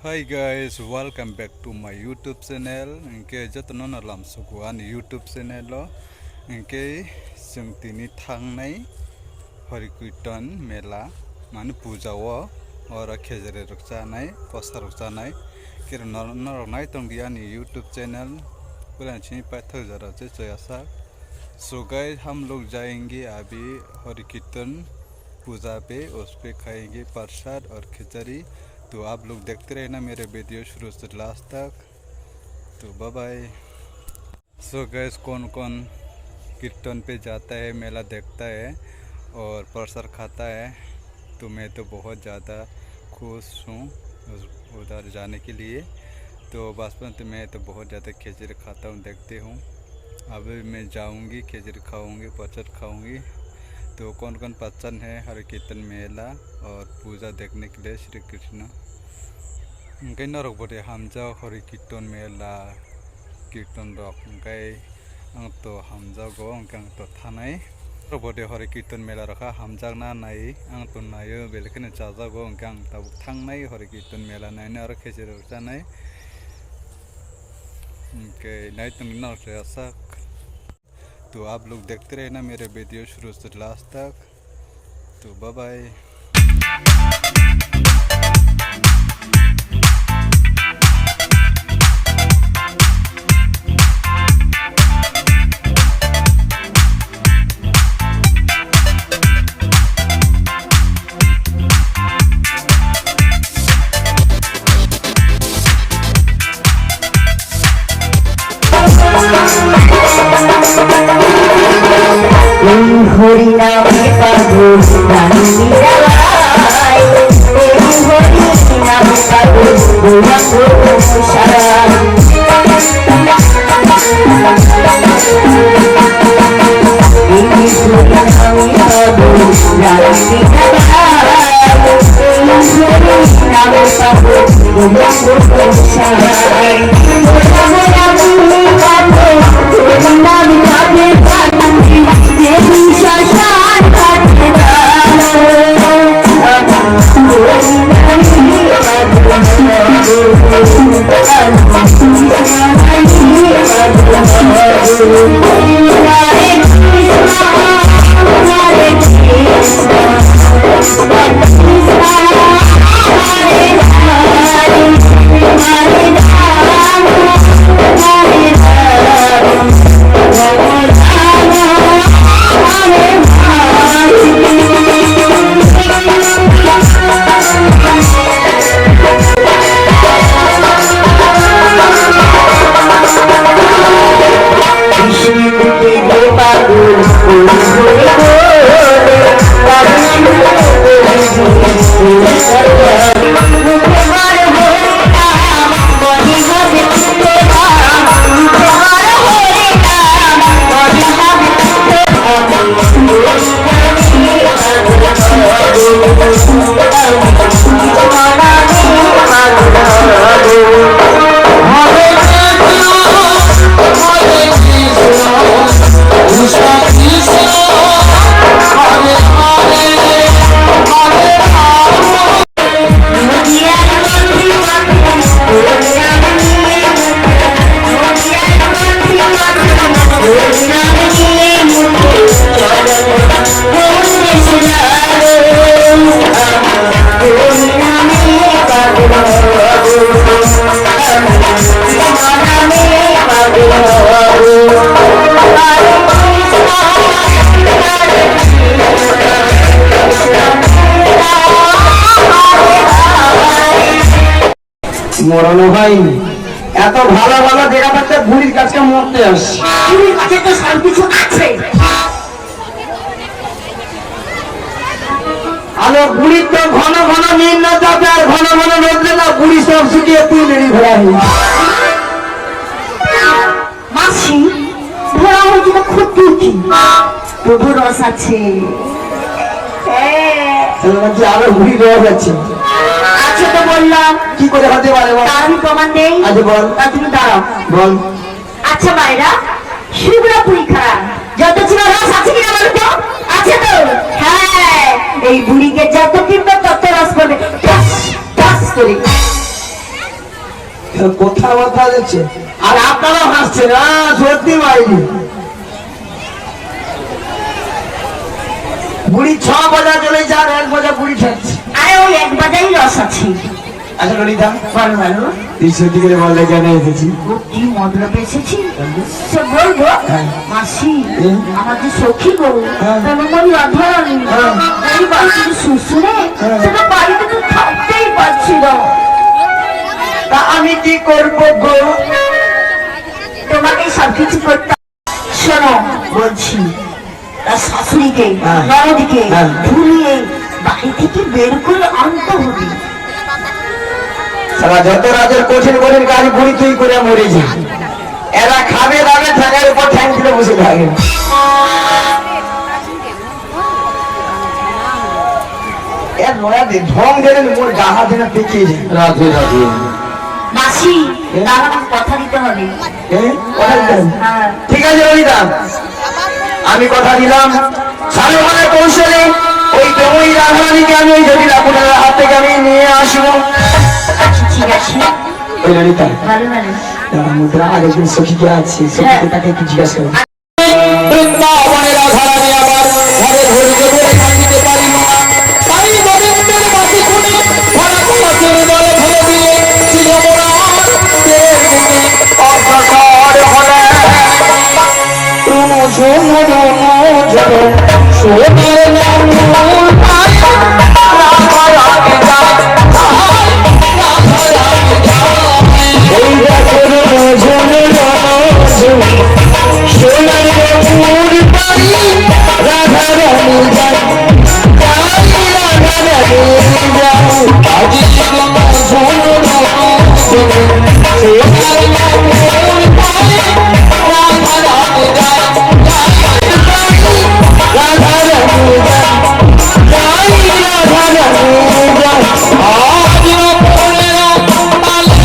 Hi guys, welcome back to my YouTube channel. Inke jatno na lam suguan YouTube channel lo. Inke जों दिनै थांनाय हरि कीर्तन मेला माने पूजा और खेजरे रखजानाय प्रसाद रखजानाय किरण नरनाय तंदियानि YouTube चैनल पुरानी पाथर जरा से जयसा. So guys हम लोग जाएंगे अभी हरि कीर्तन पूजा पे उस पे खाएंगे प्रसाद और खिचड़ी. तो आप लोग देखते रहना मेरे वीडियो शुरू से लास्ट तक. तो बाय बाय. सो गैस कौन कौन कीर्तन पे जाता है, मेला देखता है और प्रसाद खाता है. तो मैं तो बहुत ज़्यादा खुश हूँ उधर जाने के लिए. तो बचपन तो मैं तो बहुत ज़्यादा खिचड़ी खाता हूँ, देखते हूँ. अभी मैं जाऊँगी, खिचड़ी खाऊँगी, प्रसाद खाऊँगी. तो कौन कौन पसंद है हरि कीर्तन मेला और पूजा देखने के लिए श्री कृष्ण उनके नरक बड़े हमजा हरि कीर्तन मेला कीर्तन रक उनके अंग तो हमजा गो उनके अंग तो थानाय बड़े हरि कीर्तन मेला रखा हमजा ना नाई अंग तो नायो बेलेकने चाजा गो उनके अंग तब थांगनाय हरि कीर्तन मेला नायने और खेचेर जानाय उनके नाय तुम नरक से ऐसा. तो आप लोग देखते रहना मेरे वीडियो शुरू से लास्ट तक. तो बाय बाय. হরি নামে পাগল প্রাণী নিরালাই, হরি নামে পাগল গৌরাঙ্গ সারাই. হরি নামে পাগল প্রাণী নিরালাই, হরি নামে পাগল গৌরাঙ্গ সারাই. মরণ হয়নি, এত ভালো ভালো দেখা পাচ্ছে বুড়ির কাছে মরতে আসছে. বুড়ির কাছে তো সব কিছু আছে. আলো বুড়ির তো ঘন ঘন নিম্ন চাপে আর ঘন ঘন রোদ্রে না, বুড়ি সব শুকিয়ে তুলেনি ঘোরা মাসি ঘোরা হয়েছিল ক্ষতি কি তবু রস আছে. আরো বুড়ি রস আছে. আচ্ছা তো বললাম কি করে হতে পারে তার আমি প্রমাণ দেই. আচ্ছা বল. তুমি দাঁড়াও বল. আচ্ছা ভাইরা শিবরাপুরি খারাপ যত ছিল রস আছে কিনা বলো তো? আছে তো? হ্যাঁ, এই বুড়িকে যত কিনবে তত রস করবে করে. কোথা কথা যাচ্ছে আর আপনারা হাসছেন না সত্যি বাইরে বুড়ি 6 বাজা চলে যান 1 বাজা বুড়ি খাচ্ছে আরে ওই এক বাজাই রস আছে। আচ্ছা ললিতা বলো বলো তুই সত্যি করে বললে কেন এসেছি ও কি মতলব এসেছি সে বলবো মাসি আমাদের সখী গো প্রেমময়ী রাধারানী এই বাড়িতে শুশুরে সেটা বাড়িতে তো থাকতেই পারছিল। তা আমি কি করবো গো তোমাকে সবকিছু করতে শোনো বলছি তার শাশুড়িকে হ্যাঁ। ননদকে হ্যাঁ। ভুলিয়ে বাড়ি থেকে বের করে আনতে হবে। সারা যত রাজের কঠিন কঠিন কাজ বুড়ি তুই করে মরে যা এরা খাবে দাবে ঠ্যাঙের উপর ঠ্যাং তুলে বসে থাকে এর নয়াদের ঢং দেন মোর গা হাতে না পেঁচিয়ে যায় রাধে রাধে মাসি তার আমাকে কথা দিতে হবে। কথা দিলেন? হ্যাঁ। ঠিক আছে ললিতা আমি কথা দিলাম সালমানে কৌশলে ওই প্রেমী রাধারানীকে আমি ওই জটিল আপনার হাত থেকে আমি নিয়ে আসবো। আচ্ছা ঠিক আছে ওই ললিতা ভালো ভালো মুদ্রা আরেকজন সখীকে আছে সখীকে তাকে একটু জিজ্ঞাসা করো বৃন্দাবনে রাধারানী আবার ঘরে ধরিতে বলে থাকিতে পারিল না তাই গোবিন্দের বাসি শুনি ভরা কলসের দলে ফেলে দিয়ে চিরমরার দেব গুণে অগ্রসর হলে রুনু ঝুনু রুনু ঝুনু সোনার নাম পায় রাধা রাধে যায় রাধা রাধে যায় ওই দেখো রুনু ঝুনু রুনু ঝুনু সোনার নূর পাই রাধা রানী যায় রাধা রানী যায় আজি কোনো ঝুনু ঝুনু সোনার নূর পাই রাধা রানী যায় রাধা রানী যায় রাধা রানী যায় আজ পড়ে তালে তালে পড়ে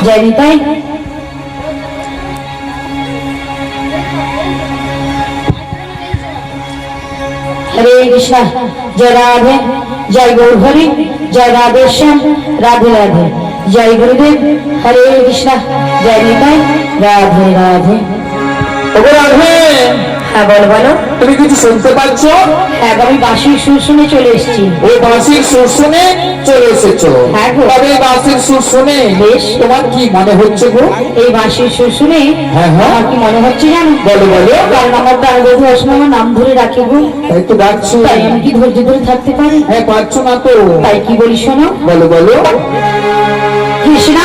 জয় নিতাই হরে কৃষ্ণ জয় রাধে জয় গৌর হরি জয় রাধেশ্যাম রাধে রাধে জয় গুরুদেব হরে কৃষ্ণ জয় নিতাই রাধে রাধে। রাধে হ্যাঁ বলো বলো তুমি কিছু শুনতে পাচ্ছ হ্যাঁ আমি বাঁশির সুর শুনে চলে এসেছি। ওই বাঁশির সুর শুনে চলে এসেছো হ্যাঁ গো। তবে এই বাঁশির সুর শুনে বেশ। তোমার কি মনে হচ্ছে গো এই বাঁশির সুর শুনে হ্যাঁ, হ্যাঁ। আমার কি মনে হচ্ছে জানো বলো বলো কারণ আমার প্রাণবধূ অসময় আমার নাম ধরে রাখি গো তাই তো ডাকছো তাই আমি কি ধৈর্য ধরে থাকতে পারি? হ্যাঁ পারছো না তো তাই কি বলি শোনো বলো বলো কৃষ্ণ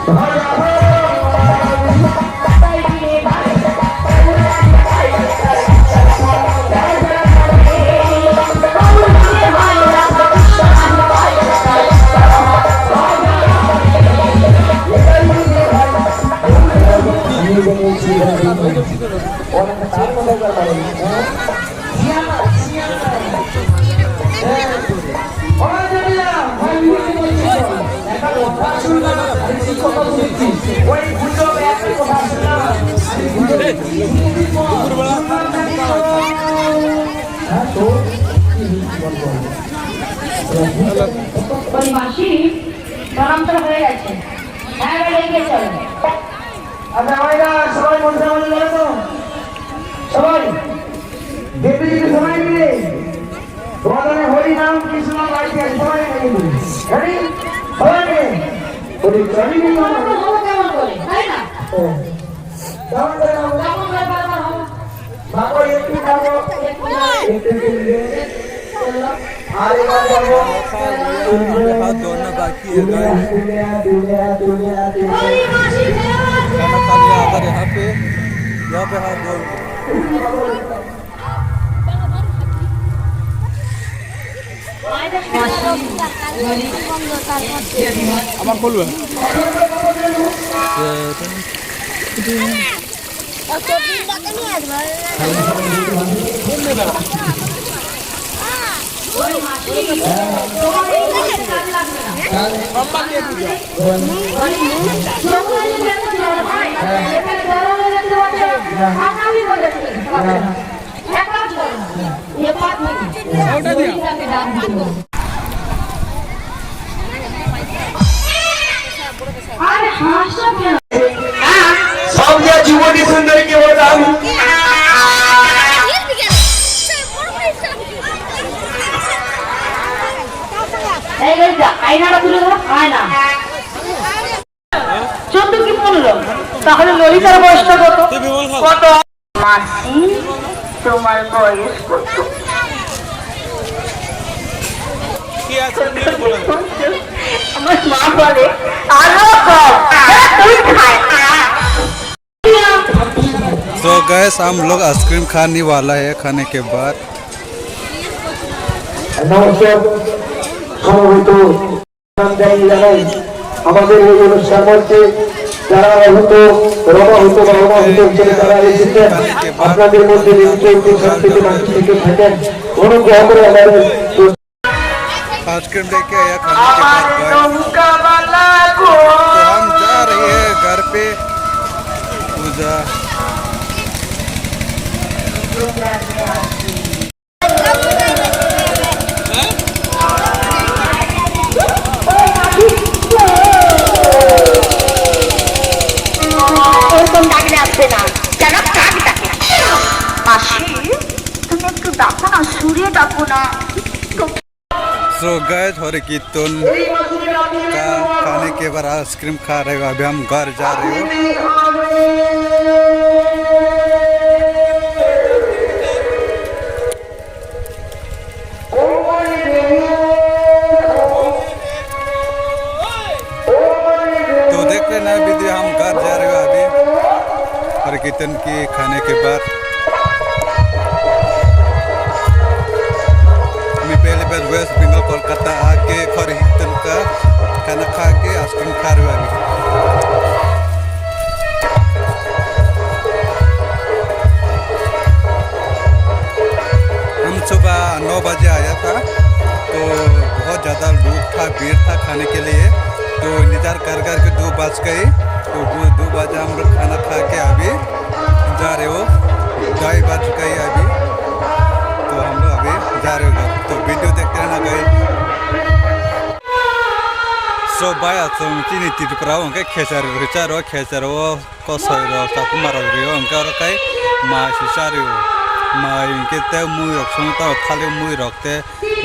ওই মাসি প্রণামটা হয়ে গেছে, হ্যাঁ এবার এগিয়ে চলো। আচ্ছা ভাইরা সবাই মন্ত্র বলে গেল তো সবাই দেখতে যদি সময় মিলে তোমাদের হরি নাম কৃষ্ণ বাড়িতে সবাই রেডি সবাই হরি চলি কেমন করে তাই না? বাবা একটু যাবো একটু আর এবার যাবো हाथ धोना बाकी है गाइस ওই মাসি खाना खा लिया अगर यहाँ पे हाथ धो আমার বলবে সব যে যুবতী সুন্দরীকে বলতাম আয়নাটা তুলে ধরো, আয়না 14 কি 15? তাহলে ললিতার বয়সটা কত? কত? মাসি তোমার বয়স কত? আমার মা বলে আরো কম, তুই খায়। तो गैस हम लोग आइसक्रीम खाने वाला है खाने के बाद নমস্কার সমবেত জানাই আমাদের এই অনুষ্ঠান মঞ্চে যারা আহত রমাহত বা অনাহত হিসেবে যারা এসেছেন আপনাদের মধ্যে নিশ্চয়ই সংস্কৃতি মাটি থেকে থাকেন অনুগ্রহ করে আমাদের आइसक्रीम लेके आया खाने के बाद गाइस तो हम जा रहे हैं घर पे पूजा ওরকম ডাকলে আসবে না, কেন কাক ডাকে? মাসি তুমি একটু ডাকো না, সুরে ডাকো না। सो गैस हरे कीर्तन का खाने के बाद आइसक्रीम खा रहे हो अभी हम घर जा रहे हो तो देख लेना वीडियो हम घर जा रहे हो अभी हरे कीर्तन की खाने के बाद मैं पहले बार वेस्ट बंगाल कोलकाता आके हरे कीर्तन का खाना खा के आइसक्रीम खा रहे हो अभी हम सुबह 9 बजे आया था तो बहुत ज़्यादा लोग था भीड़ था खाने के लिए तो इंतज़ार कर कर के 2 बज गए तो 2 बजे हम लोग खाना खा के अभी जा रहे हो 2 बज गए अभी तो हम लोग अभी जा रहे हो घर तो वीडियो देखते रहना गए सो बाय चीनी तिरपुरा उनके खेचर कसर कुमार उनका कई माँ सिसारी माँ इनके ते मुई रखता थाली मुई रखते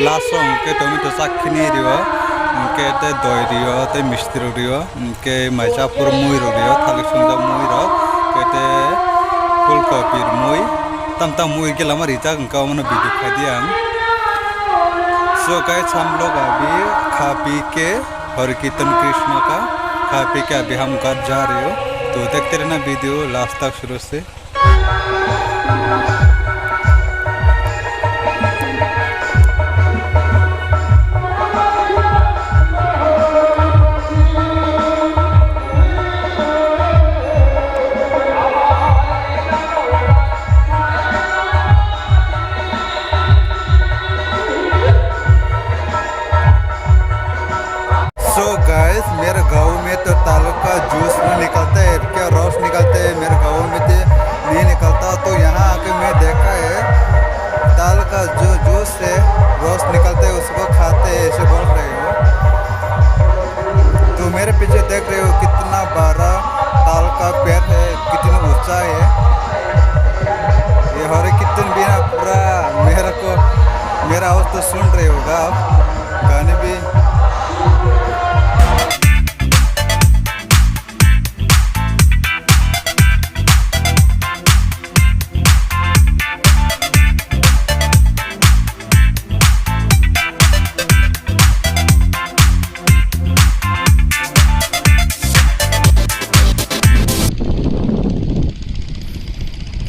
लास्ट उनके टमेटो चाखनी रियो उनके ते दही रियो ते मिस्त्री रियो उनके मैसापुर मुई रियो थाली सुंदर मुई रखते फुलकपी मुई तम मुई के लमा रिचा उनका मैंने वीडियो खा दिया सो गाइस हम लोग अभी खा पी के हरे कीर्तन कृष्ण का खा पी के अभी हम घर जा रहे हो, तो देखते रहना वीडियो लास्ट तक शुरू से। सो गाइस, मेरे गाँव में तो तालों का जूस नहीं निकलता है, क्या रस निकलता है, मेरे गाँव में तो नहीं निकलता। तो यहाँ आके मैं देखा है ताल का जो जूस है रस निकलता है उसको खाते हैं, ऐसे बोल रहे हो। तो मेरे पीछे देख रहे हो कितना बड़ा ताल का पेड़ है, कितना ऊंचा है ये। और कितने बिना पूरा मेरा आवाज़ तो सुन रहे होगा आप, गाने भी।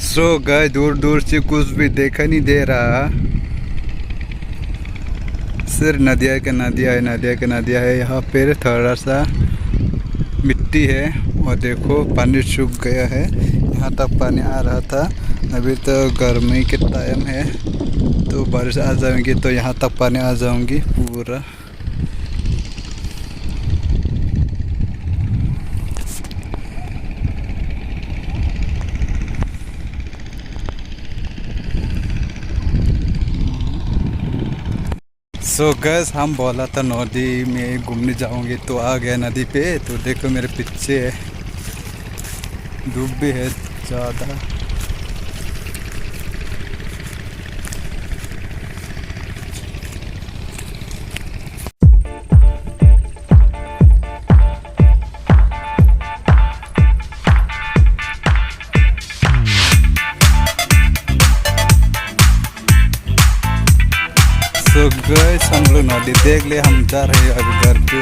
सो गाय, दूर दूर से कुछ भी देखा नहीं दे रहा, सिर्फ नदिया के नदिया है, नदिया के नदिया है। यहाँ पे थोड़ा सा मिट्टी है और देखो पानी सूख गया है, यहाँ तक पानी आ रहा था। अभी तो गर्मी के टाइम है, तो बारिश आ जाएंगी तो यहाँ तक पानी आ जाऊंगी पूरा। सो गैस, हम बोला था नदी में घूमने जाओगे, तो आ गया नदी पे। तो देखो मेरे पीछे धूप भी है ज़्यादा। तो गैस, हम लोग नदी देख ले, हम जा रहे हैं अभी घर पे।